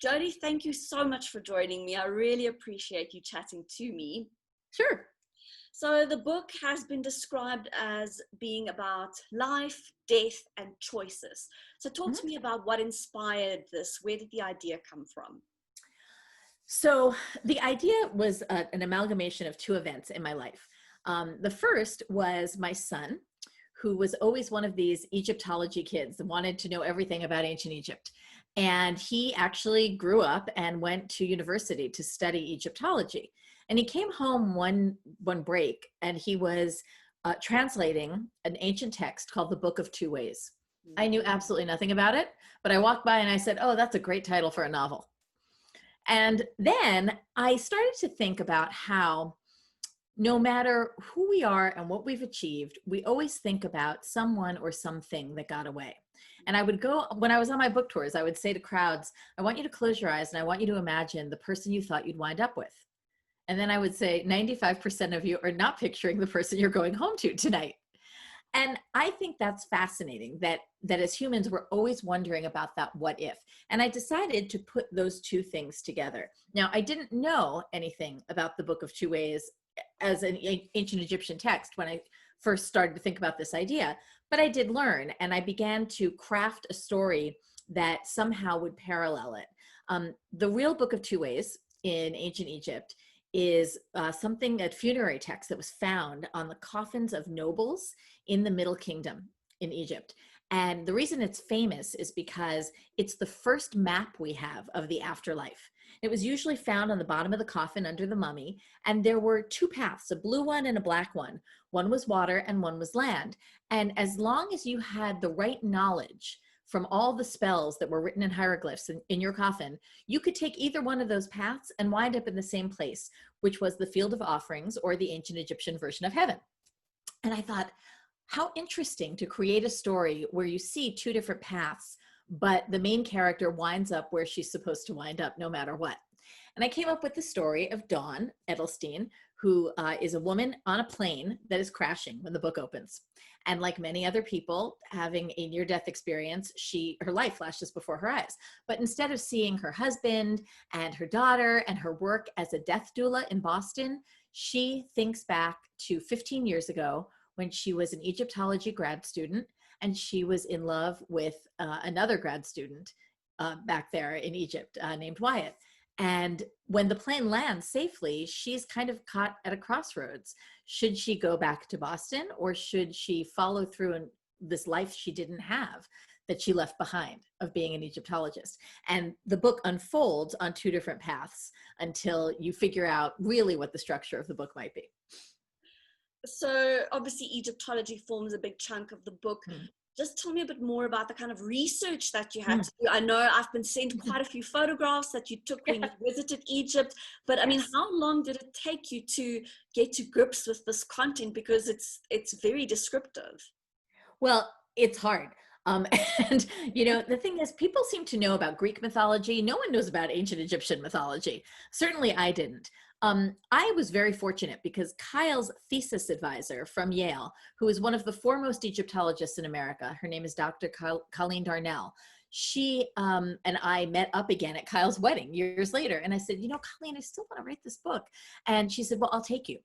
Jodi, thank you so much for joining me. I really appreciate you chatting to me. Sure. So the book has been described as being about life, death, and choices. So talk to me about what inspired this. Where did the idea come from? So the idea was an amalgamation of two events in my life. The first was my son, who was always one of these Egyptology kids and wanted to know everything about ancient Egypt. And he actually grew up and went to university to study Egyptology. And he came home one break and he was translating an ancient text called the Book of Two Ways. I knew absolutely nothing about it, but I walked by and I said, oh, that's a great title for a novel. And then I started to think about how no matter who we are and what we've achieved, we always think about someone or something that got away. And I would go, when I was on my book tours, I would say to crowds, I want you to close your eyes and I want you to imagine the person you thought you'd wind up with. And then I would say 95% of you are not picturing the person you're going home to tonight. And I think that's fascinating that as humans, we're always wondering about that what if. And I decided to put those two things together. Now, I didn't know anything about the Book of Two Ways as an ancient Egyptian text when I first started to think about this idea, but I did learn and I began to craft a story that somehow would parallel it. The real Book of Two Ways in ancient Egypt is something, a funerary text that was found on the coffins of nobles in the Middle Kingdom in Egypt. And the reason it's famous is because it's the first map we have of the afterlife. It was usually found on the bottom of the coffin under the mummy, and there were two paths, a blue one and a black one. One was water and one was land. And as long as you had the right knowledge from all the spells that were written in hieroglyphs in your coffin, you could take either one of those paths and wind up in the same place, which was the field of offerings or the ancient Egyptian version of heaven. And I thought, how interesting to create a story where you see two different paths, but the main character winds up where she's supposed to wind up no matter what. And I came up with the story of Dawn Edelstein, who is a woman on a plane that is crashing when the book opens. And like many other people having a near-death experience, her life flashes before her eyes. But instead of seeing her husband and her daughter and her work as a death doula in Boston, she thinks back to 15 years ago when she was an Egyptology grad student and she was in love with another grad student back there in Egypt named Wyatt. And when the plane lands safely, she's kind of caught at a crossroads. Should she go back to Boston or should she follow through in this life she didn't have that she left behind of being an Egyptologist? And the book unfolds on two different paths until you figure out really what the structure of the book might be. So obviously Egyptology forms a big chunk of the book. Just tell me a bit more about the kind of research that you had to do. I know I've been sent quite a few photographs that you took when you visited Egypt, but I mean, how long did it take you to get to grips with this content? Because it's very descriptive. Well, it's hard. And, you know, the thing is, people seem to know about Greek mythology. No one knows about ancient Egyptian mythology. Certainly I didn't. I was very fortunate because Kyle's thesis advisor from Yale, who is one of the foremost Egyptologists in America, her name is Dr. Colleen Darnell. She and I met up again at Kyle's wedding years later. And I said, you know, Colleen, I still want to write this book. And she said, well, I'll take you.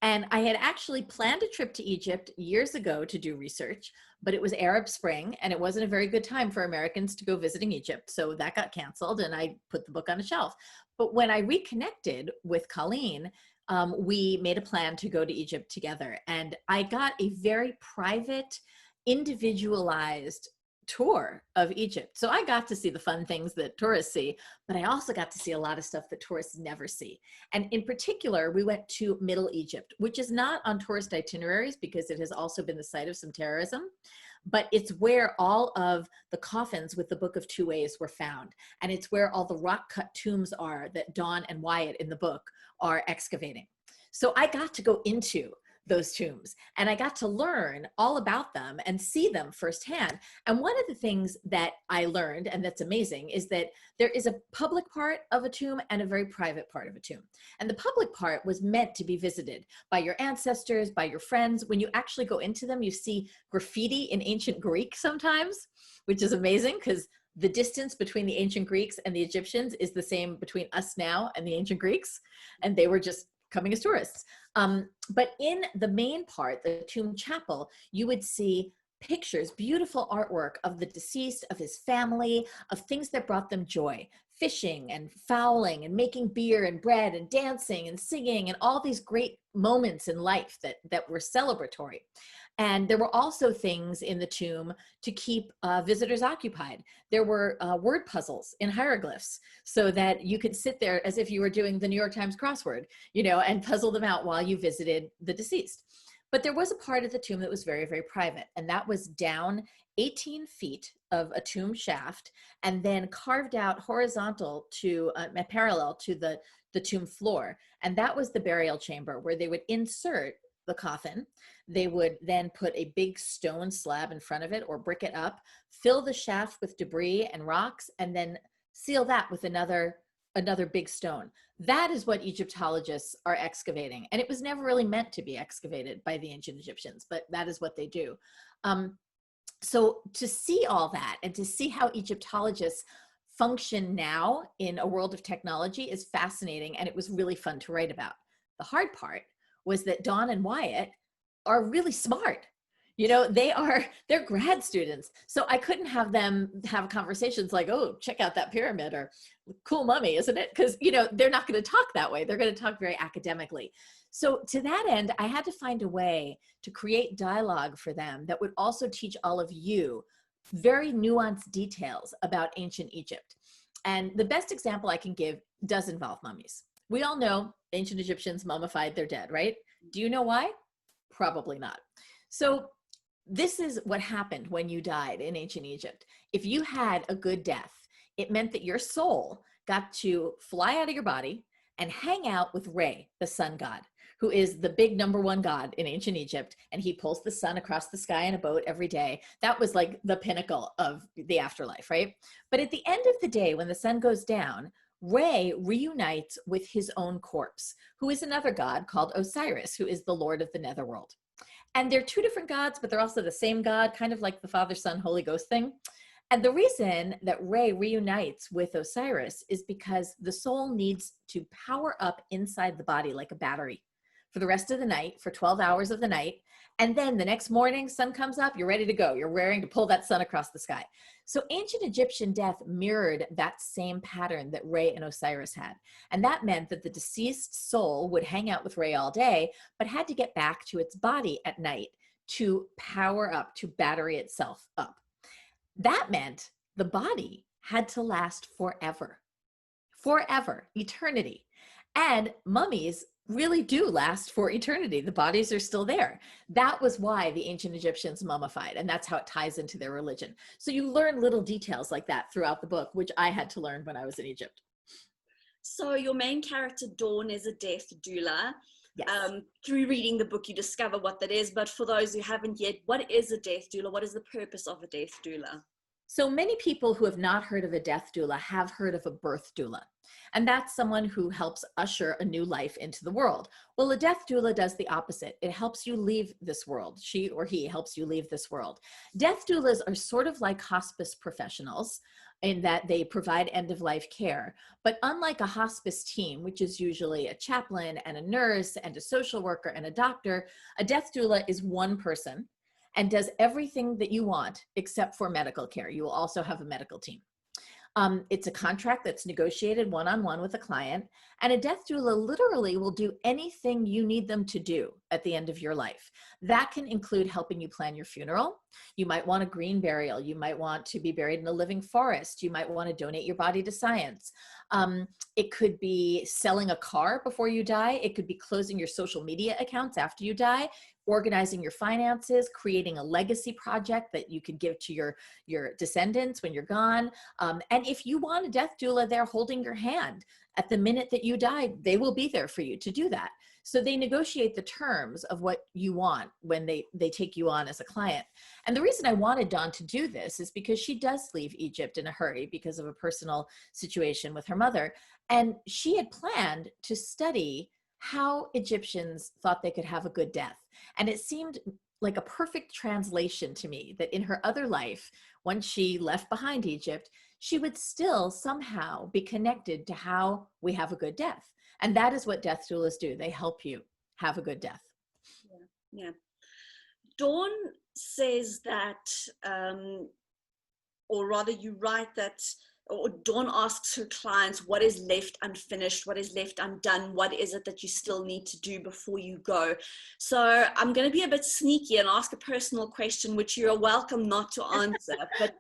And I had actually planned a trip to Egypt years ago to do research, but it was Arab Spring and it wasn't a very good time for Americans to go visiting Egypt. So that got canceled and I put the book on a shelf. But when I reconnected with Colleen, we made a plan to go to Egypt together. And I got a very private, individualized tour of Egypt. So I got to see the fun things that tourists see, but I also got to see a lot of stuff that tourists never see. And in particular, we went to Middle Egypt, which is not on tourist itineraries because it has also been the site of some terrorism, but it's where all of the coffins with the Book of Two Ways were found. And it's where all the rock cut tombs are that Dawn and Wyatt in the book are excavating. So I got to go into those tombs and I got to learn all about them and see them firsthand. And one of the things that I learned, and that's amazing, is that there is a public part of a tomb and a very private part of a tomb. And the public part was meant to be visited by your ancestors, by your friends. When you actually go into them, you see graffiti in ancient Greek sometimes, which is amazing because the distance between the ancient Greeks and the Egyptians is the same between us now and the ancient Greeks, and they were just coming as tourists. But in the main part, the tomb chapel, you would see pictures, beautiful artwork of the deceased, of his family, of things that brought them joy, fishing and fowling and making beer and bread and dancing and singing and all these great moments in life that were celebratory. And there were also things in the tomb to keep visitors occupied. There were word puzzles in hieroglyphs so that you could sit there as if you were doing the New York Times crossword, and puzzle them out while you visited the deceased. But there was a part of the tomb that was very, very private, and that was down 18 feet of a tomb shaft and then carved out horizontal to parallel to the tomb floor. And that was the burial chamber where they would insert the coffin. They would then put a big stone slab in front of it or brick it up, fill the shaft with debris and rocks, and then seal that with another big stone. That is what Egyptologists are excavating. And it was never really meant to be excavated by the ancient Egyptians, but that is what they do. So to see all that and to see how Egyptologists function now in a world of technology is fascinating, and it was really fun to write about. The hard part was that Dawn and Wyatt are really smart. They're grad students. So I couldn't have them have conversations like, oh, check out that pyramid, or cool mummy, isn't it? Because, they're not going to talk that way. They're going to talk very academically. So to that end, I had to find a way to create dialogue for them that would also teach all of you very nuanced details about ancient Egypt. And the best example I can give does involve mummies. We all know ancient Egyptians mummified their dead, right? Do you know why? Probably not. So this is what happened when you died in ancient Egypt. If you had a good death, it meant that your soul got to fly out of your body and hang out with Re, the sun god, who is the big #1 god in ancient Egypt. And he pulls the sun across the sky in a boat every day. That was like the pinnacle of the afterlife, right? But at the end of the day, when the sun goes down, Re reunites with his own corpse, who is another god called Osiris, who is the lord of the netherworld. And they're two different gods, but they're also the same God, kind of like the Father, Son, Holy Ghost thing. And the reason that Re reunites with Osiris is because the soul needs to power up inside the body like a battery for the rest of the night, for 12 hours of the night. And then the next morning, sun comes up, you're ready to go. You're raring to pull that sun across the sky. So ancient Egyptian death mirrored that same pattern that Re and Osiris had. And that meant that the deceased soul would hang out with Re all day, but had to get back to its body at night to power up, to battery itself up. That meant the body had to last forever, eternity. And mummies really do last for eternity. The bodies are still there. That was why the ancient Egyptians mummified, and that's how it ties into their religion. So you learn little details like that throughout the book, which I had to learn when I was in Egypt. So your main character, Dawn, is a death doula. Yes. Through reading the book, you discover what that is. But for those who haven't yet, what is a death doula? What is the purpose of a death doula? So many people who have not heard of a death doula have heard of a birth doula. And that's someone who helps usher a new life into the world. Well, a death doula does the opposite. It helps you leave this world. She or he helps you leave this world. Death doulas are sort of like hospice professionals in that they provide end-of-life care. But unlike a hospice team, which is usually a chaplain and a nurse and a social worker and a doctor, a death doula is one person and does everything that you want except for medical care. You will also have a medical team. It's a contract that's negotiated one-on-one with a client, and a death doula literally will do anything you need them to do at the end of your life. That can include helping you plan your funeral. You might want a green burial. You might want to be buried in a living forest. You might want to donate your body to science. It could be selling a car before you die. It could be closing your social media accounts after you die, organizing your finances, creating a legacy project that you could give to your descendants when you're gone. And if you want a death doula, they're holding your hand. At the minute that you die, they will be there for you to do that. So they negotiate the terms of what you want when they take you on as a client. And the reason I wanted Dawn to do this is because she does leave Egypt in a hurry because of a personal situation with her mother. And she had planned to study how Egyptians thought they could have a good death. And it seemed like a perfect translation to me that in her other life, once she left behind Egypt, she would still somehow be connected to how we have a good death. And that is what death doulas do. They help you have a good death. Yeah. Dawn says that, or rather you write that, or Dawn asks her clients, what is left unfinished? What is left undone? What is it that you still need to do before you go? So I'm going to be a bit sneaky and ask a personal question, which you're welcome not to answer. But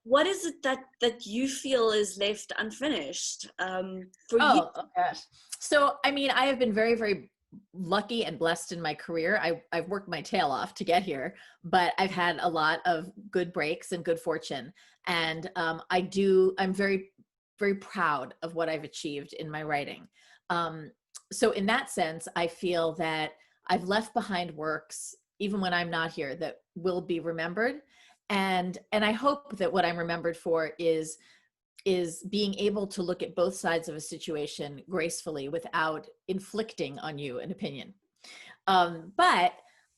what is it that you feel is left unfinished for you? Oh gosh. So, I mean, I have been very, very lucky and blessed in my career. I've worked my tail off to get here, but I've had a lot of good breaks and good fortune. And I'm very, very proud of what I've achieved in my writing. So in that sense, I feel that I've left behind works, even when I'm not here, that will be remembered. And I hope that what I'm remembered for is being able to look at both sides of a situation gracefully without inflicting on you an opinion. But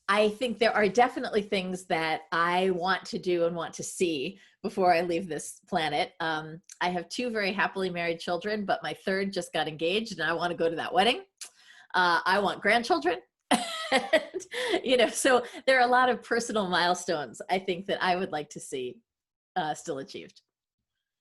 I think there are definitely things that I want to do and want to see before I leave this planet. I have 2 very happily married children, but my 3rd just got engaged and I want to go to that wedding. I want grandchildren. And, so there are a lot of personal milestones I think that I would like to see still achieved.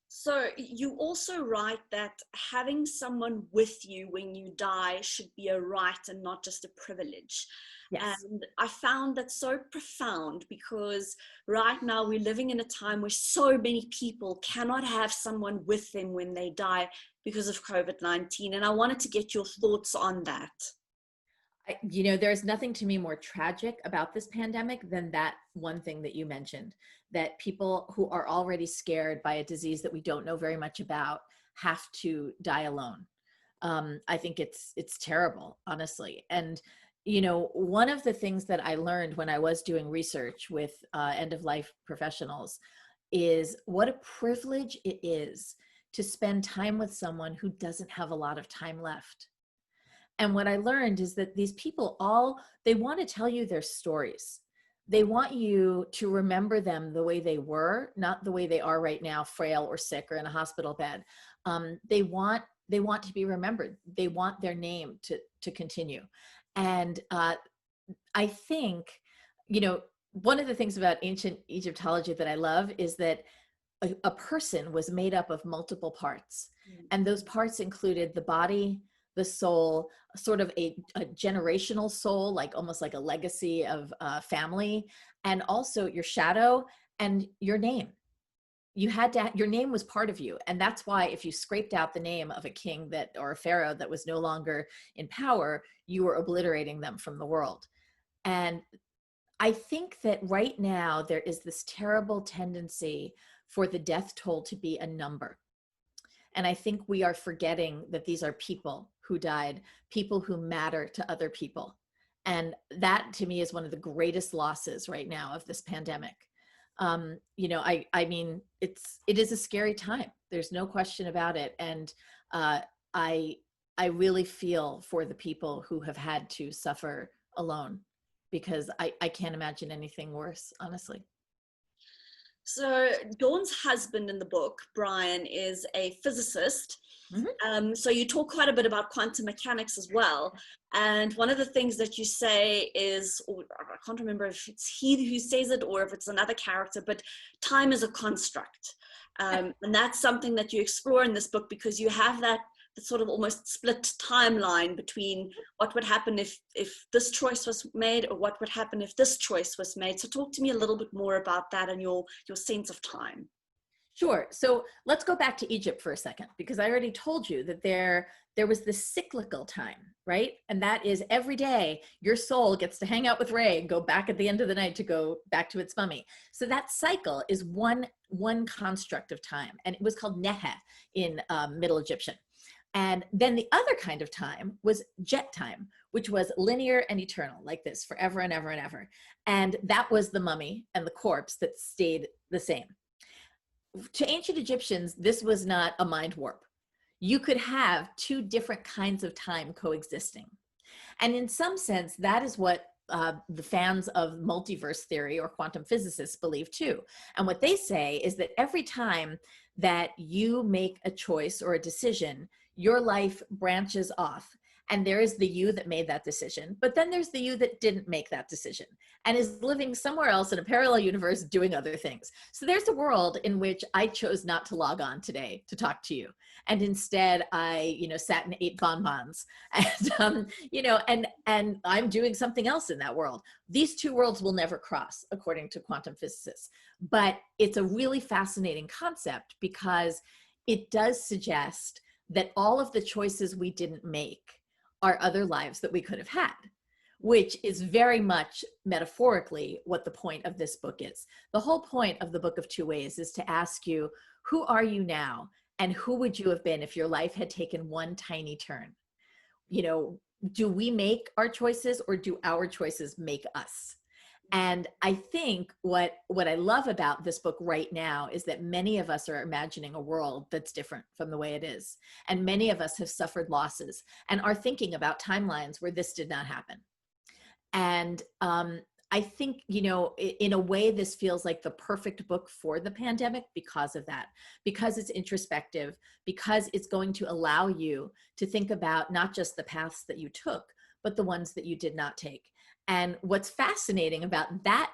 So you also write that having someone with you when you die should be a right and not just a privilege. Yes. And I found that so profound because right now we're living in a time where so many people cannot have someone with them when they die because of COVID-19. And I wanted to get your thoughts on that. There's nothing to me more tragic about this pandemic than that one thing that you mentioned, that people who are already scared by a disease that we don't know very much about have to die alone. I think it's terrible, honestly. And, one of the things that I learned when I was doing research with end-of-life professionals is what a privilege it is to spend time with someone who doesn't have a lot of time left. And what I learned is that these people they want to tell you their stories. They want you to remember them the way they were, not the way they are right now, frail or sick or in a hospital bed. They want to be remembered. They want their name to continue. And I think, one of the things about ancient Egyptology that I love is that a person was made up of multiple parts. And those parts included the body, the soul, sort of a generational soul, like almost like a legacy of family, and also your shadow and your name. Your name was part of you. And that's why if you scraped out the name of a king or a pharaoh that was no longer in power, you were obliterating them from the world. And I think that right now there is this terrible tendency for the death toll to be a number. And I think we are forgetting that these are people who died, people who matter to other people. And that to me is one of the greatest losses right now of this pandemic. I mean, it is a scary time. There's no question about it. And I really feel for the people who have had to suffer alone, because I can't imagine anything worse, honestly. So Dawn's husband in the book, Brian, is a physicist. Mm-hmm. So you talk quite a bit about quantum mechanics as well. And one of the things that you say is, or I can't remember if it's he who says it or if it's another character, but time is a construct. And that's something that you explore in this book, because you have that sort of almost split timeline between what would happen if this choice was made or what would happen if this choice was made. So talk to me a little bit more about that and your sense of time. Sure. So let's go back to Egypt for a second, because I already told you that there was this cyclical time, right? And that is every day your soul gets to hang out with Ray and go back at the end of the night to go back to its mummy. So that cycle is one construct of time. And it was called Nehe in Middle Egyptian. And then the other kind of time was jet time, which was linear and eternal, like this, forever and ever and ever. And that was the mummy and the corpse that stayed the same. To ancient Egyptians, this was not a mind warp. You could have 2 different kinds of time coexisting. And in some sense, that is what the fans of multiverse theory or quantum physicists believe too. And what they say is that every time that you make a choice or a decision, your life branches off. And there is the you that made that decision, but then there's the you that didn't make that decision and is living somewhere else in a parallel universe doing other things. So there's a world in which I chose not to log on today to talk to you. And instead I, sat and ate bonbons and, and I'm doing something else in that world. These two worlds will never cross, according to quantum physicists. But it's a really fascinating concept because it does suggest that all of the choices we didn't make are other lives that we could have had, which is very much metaphorically what the point of this book is. The whole point of the Book of Two Ways is to ask you, who are you now? And who would you have been if your life had taken one tiny turn? Do we make our choices or do our choices make us? And I think what I love about this book right now is that many of us are imagining a world that's different from the way it is. And many of us have suffered losses and are thinking about timelines where this did not happen. And I think, in a way, this feels like the perfect book for the pandemic because of that, because it's introspective, because it's going to allow you to think about not just the paths that you took, but the ones that you did not take. And what's fascinating about that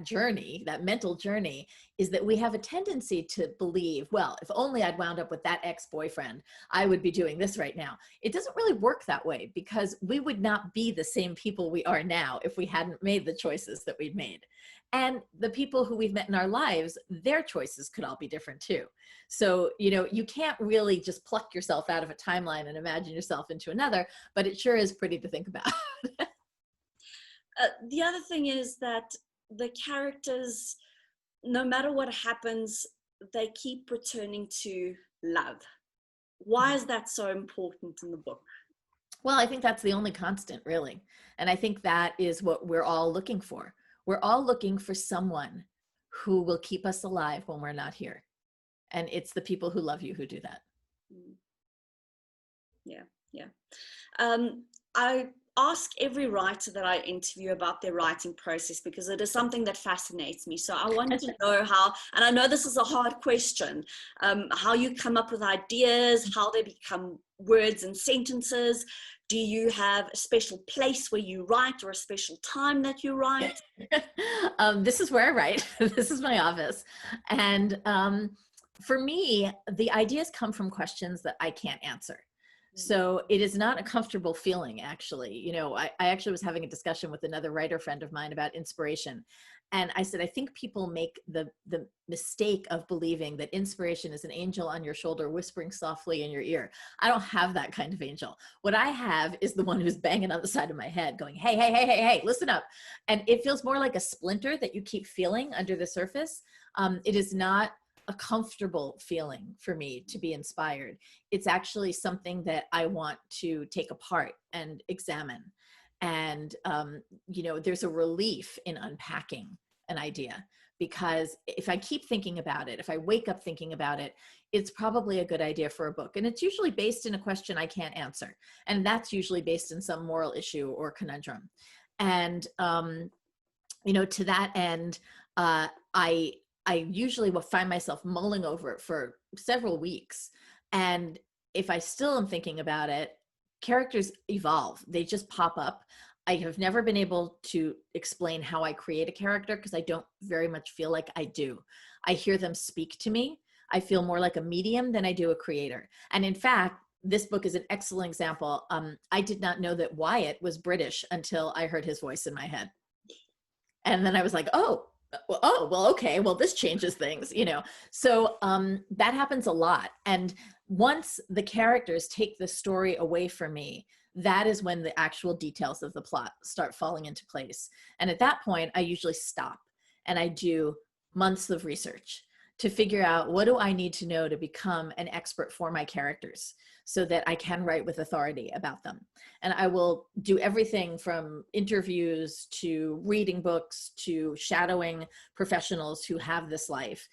journey, that mental journey, is that we have a tendency to believe, well, if only I'd wound up with that ex-boyfriend, I would be doing this right now. It doesn't really work that way because we would not be the same people we are now if we hadn't made the choices that we've made. And the people who we've met in our lives, their choices could all be different too. So, you can't really just pluck yourself out of a timeline and imagine yourself into another, but it sure is pretty to think about. The other thing is that the characters, no matter what happens, they keep returning to love. Why is that so important in the book? Well, I think that's the only constant, really. And I think that is what we're all looking for. We're all looking for someone who will keep us alive when we're not here. And it's the people who love you who do that. Yeah. I ask every writer that I interview about their writing process because it is something that fascinates me. So I want to know how, and I know this is a hard question, how you come up with ideas, how they become words and sentences. Do you have a special place where you write or a special time that you write? This is where I write. This is my office. And for me, the ideas come from questions that I can't answer. So it is not a comfortable feeling, actually. I actually was having a discussion with another writer friend of mine about inspiration. And I said, I think people make the mistake of believing that inspiration is an angel on your shoulder whispering softly in your ear. I don't have that kind of angel. What I have is the one who's banging on the side of my head going, hey, hey, hey, hey, hey, listen up. And it feels more like a splinter that you keep feeling under the surface. It is not a comfortable feeling for me to be inspired. It's actually something that I want to take apart and examine. And, there's a relief in unpacking an idea, because if I keep thinking about it, if I wake up thinking about it, it's probably a good idea for a book. And it's usually based in a question I can't answer. And that's usually based in some moral issue or conundrum. And, to that end, I usually will find myself mulling over it for several weeks. And if I still am thinking about it, characters evolve. They just pop up. I have never been able to explain how I create a character because I don't very much feel like I do. I hear them speak to me. I feel more like a medium than I do a creator. And in fact, this book is an excellent example. I did not know that Wyatt was British until I heard his voice in my head. And then I was like, well, okay, well, this changes things, So that happens a lot. And once the characters take the story away from me, that is when the actual details of the plot start falling into place. And at that point, I usually stop and I do months of research to figure out, what do I need to know to become an expert for my characters so that I can write with authority about them. And I will do everything from interviews to reading books to shadowing professionals who have this life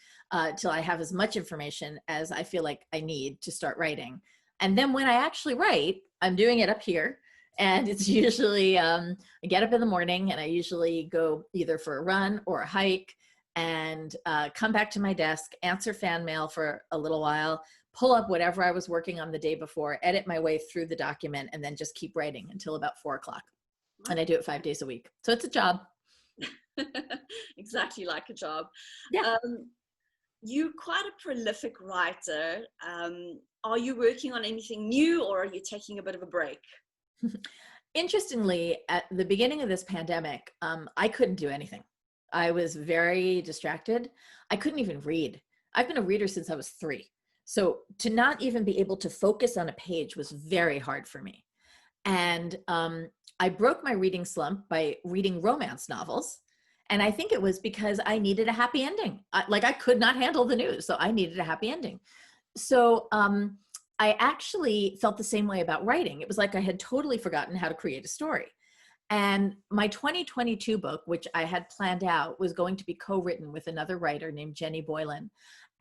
till I have as much information as I feel like I need to start writing. And then when I actually write, I'm doing it up here And it's usually, I get up in the morning and I usually go either for a run or a hike, and come back to my desk, answer fan mail for a little while, pull up whatever I was working on the day before, edit my way through the document, and then just keep writing until about 4 o'clock. And I do it 5 days a week. So it's a job. Exactly like a job. Yeah. You're quite a prolific writer. Are you working on anything new, or are you taking a bit of a break? Interestingly, at the beginning of this pandemic, I couldn't do anything. I was very distracted. I couldn't even read. I've been a reader since I was 3. So to not even be able to focus on a page was very hard for me. And I broke my reading slump by reading romance novels. And I think it was because I needed a happy ending. I could not handle the news, so I needed a happy ending. So I actually felt the same way about writing. It was like I had totally forgotten how to create a story. And my 2022 book, which I had planned out, was going to be co-written with another writer named Jenny Boylan.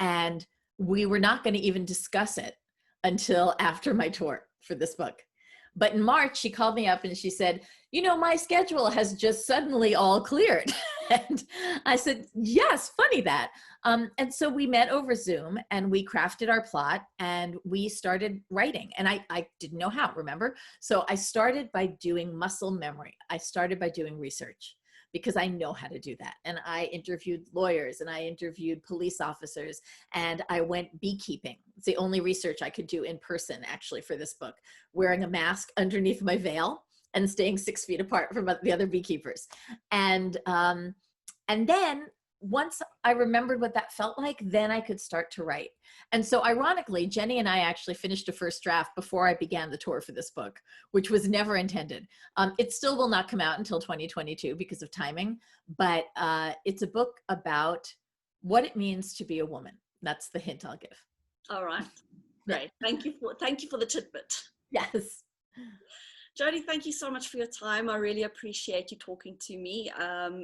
And we were not going to even discuss it until after my tour for this book. But in March, she called me up and she said, you know, my schedule has just suddenly all cleared. And I said, yes, funny that. And so we met over Zoom and we crafted our plot and we started writing. And I didn't know how, remember? So I started by doing muscle memory. I started by doing research because I know how to do that. And I interviewed lawyers and I interviewed police officers and I went beekeeping. It's the only research I could do in person actually for this book, wearing a mask underneath my veil and staying 6 feet apart from the other beekeepers. And then once I remembered what that felt like, then I could start to write. And so ironically, Jenny and I actually finished a first draft before I began the tour for this book, which was never intended. It still will not come out until 2022 because of timing, but it's a book about what it means to be a woman. That's the hint I'll give. All right. Great. Thank you for the tidbit. Yes. Jodi, thank you so much for your time. I really appreciate you talking to me.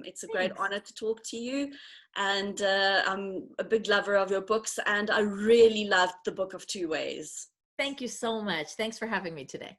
It's a great honor to talk to you. And I'm a big lover of your books. And I really loved the Book of Two Ways. Thank you so much. Thanks for having me today.